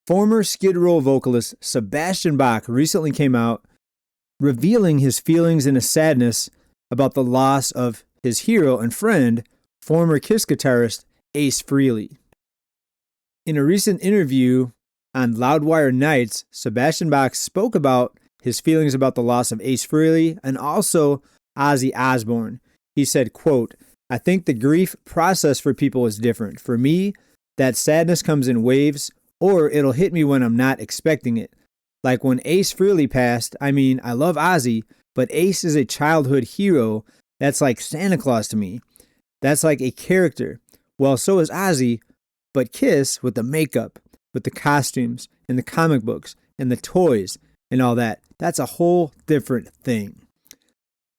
Former Skid Row vocalist Sebastian Bach recently came out revealing his feelings and his sadness about the loss of his hero and friend, former Kiss guitarist Ace Frehley. In a recent interview on Loudwire Nights, Sebastian Bach spoke about his feelings about the loss of Ace Frehley and also Ozzy Osbourne. He said, quote, "I think the grief process for people is different. For me, that sadness comes in waves, or it'll hit me when I'm not expecting it. Like when Ace Frehley passed, I mean, I love Ozzy, but Ace is a childhood hero. That's like Santa Claus to me. That's like a character. Well, so is Ozzy, but Kiss with the makeup, with the costumes, and the comic books, and the toys, and all that. That's a whole different thing."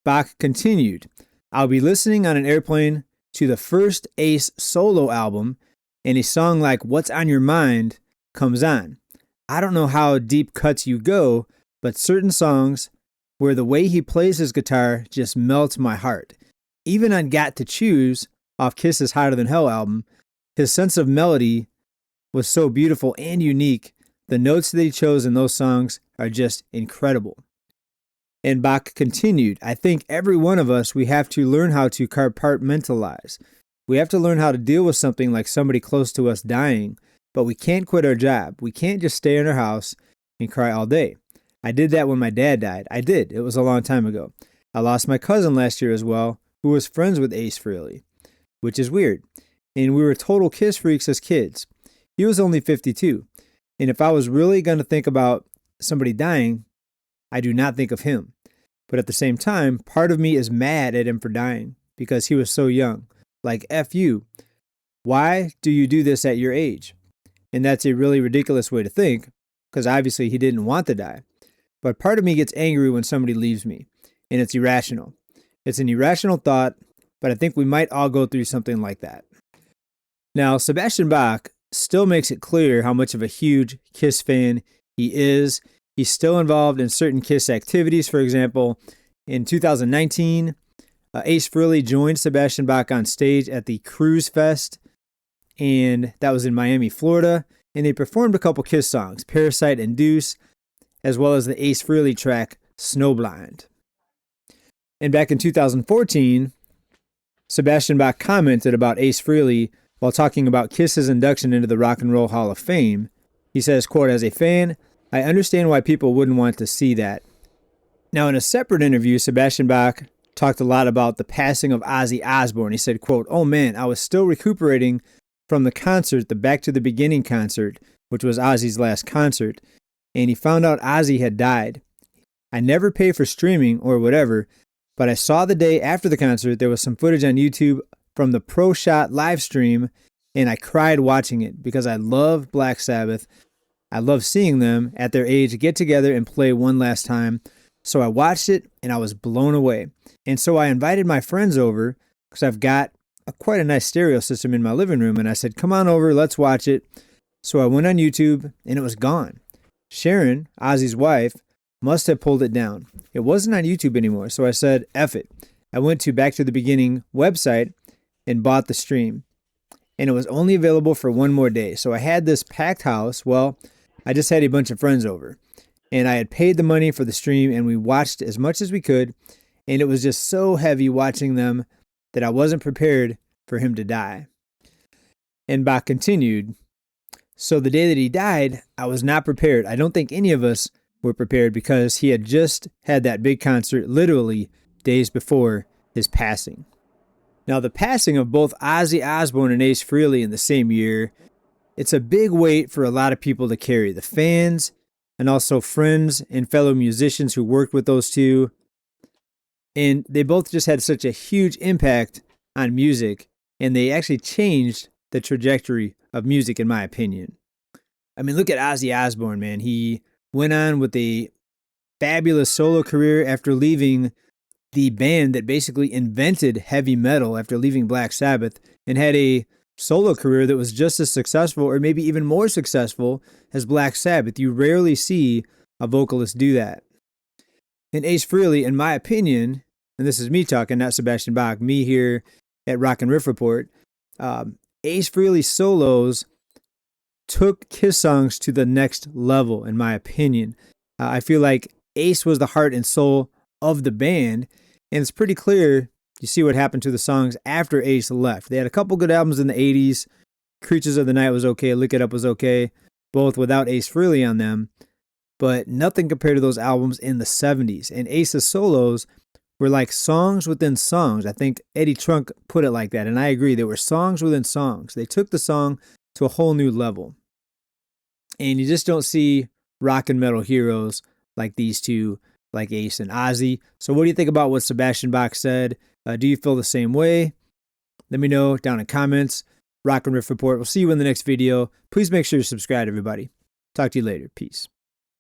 Bach continued, "I'll be listening on an airplane to the first Ace solo album, and a song like What's on Your Mind comes on. I don't know how deep cuts you go, but certain songs where the way he plays his guitar just melts my heart. Even on Got to Choose, off Kiss's Hotter Than Hell album, his sense of melody was so beautiful and unique. The notes that he chose in those songs are just incredible." And Bach continued, "I think every one of us, we have to learn how to compartmentalize. We have to learn how to deal with something like somebody close to us dying, but we can't quit our job. We can't just stay in our house and cry all day. I did that when my dad died. I did. It was a long time ago. I lost my cousin last year as well, who was friends with Ace Frehley, which is weird. And we were total Kiss freaks as kids. He was only 52. And if I was really going to think about somebody dying, I do not think of him. But at the same time, part of me is mad at him for dying because he was so young. Like, F you. Why do you do this at your age?" And that's a really ridiculous way to think, because obviously he didn't want to die. But part of me gets angry when somebody leaves me, and it's irrational. It's an irrational thought, but I think we might all go through something like that. Now, Sebastian Bach still makes it clear how much of a huge Kiss fan he is. He's still involved in certain Kiss activities. For example, in 2019, Ace Frehley joined Sebastian Bach on stage at the Cruise Fest, and that was in Miami, Florida, and they performed a couple Kiss songs, Parasite and Deuce, as well as the Ace Frehley track, Snowblind. And back in 2014, Sebastian Bach commented about Ace Frehley while talking about Kiss's induction into the Rock and Roll Hall of Fame. He says, quote, "As a fan, I understand why people wouldn't want to see that." Now, in a separate interview, Sebastian Bach talked a lot about the passing of Ozzy Osbourne. He said, quote, "Oh man, I was still recuperating from the concert, the Back to the Beginning concert, which was Ozzy's last concert, and he found out Ozzy had died. I never pay for streaming or whatever, but I saw the day after the concert there was some footage on YouTube from the Pro Shot live stream, and I cried watching it because I love Black Sabbath. I love seeing them at their age get together and play one last time. So I watched it and I was blown away. And so I invited my friends over because I've got quite a nice stereo system in my living room. And I said, come on over, let's watch it. So I went on YouTube and it was gone. Sharon, Ozzy's wife, must have pulled it down. It wasn't on YouTube anymore. So I said, F it. I went to Back to the Beginning website and bought the stream. And it was only available for one more day. So I had this packed house. Well, I just had a bunch of friends over. And I had paid the money for the stream and we watched as much as we could. And it was just so heavy watching them that I wasn't prepared for him to die. And Bach continued, so the day that he died, I was not prepared. I don't think any of us were prepared because he had just had that big concert literally days before his passing. Now, the passing of both Ozzy Osbourne and Ace Frehley in the same year, it's a big weight for a lot of people to carry. The fans and also friends and fellow musicians who worked with those two. And they both just had such a huge impact on music, and they actually changed the trajectory of music, in my opinion. I mean, look at Ozzy Osbourne, man. He went on with a fabulous solo career after leaving the band that basically invented heavy metal after leaving Black Sabbath, and had a solo career that was just as successful or maybe even more successful as Black Sabbath. You rarely see a vocalist do that. And Ace Frehley, in my opinion, and this is me talking, not Sebastian Bach, me here at Rock and Riff Report, Ace Frehley's solos took Kiss songs to the next level, in my opinion. I feel like Ace was the heart and soul of the band, and it's pretty clear. You see what happened to the songs after Ace left. They had a couple good albums in the 80s. Creatures of the Night was okay. Lick It Up was okay. Both without Ace Frehley on them. But nothing compared to those albums in the 70s. And Ace's solos were like songs within songs. I think Eddie Trunk put it like that. And I agree. They were songs within songs. They took the song to a whole new level. And you just don't see rock and metal heroes like these two, like Ace and Ozzy. So what do you think about what Sebastian Bach said? Do you feel the same way? Let me know down in comments. Rock and Riff Report. We'll see you in the next video. Please make sure to subscribe, everybody. Talk to you later. Peace.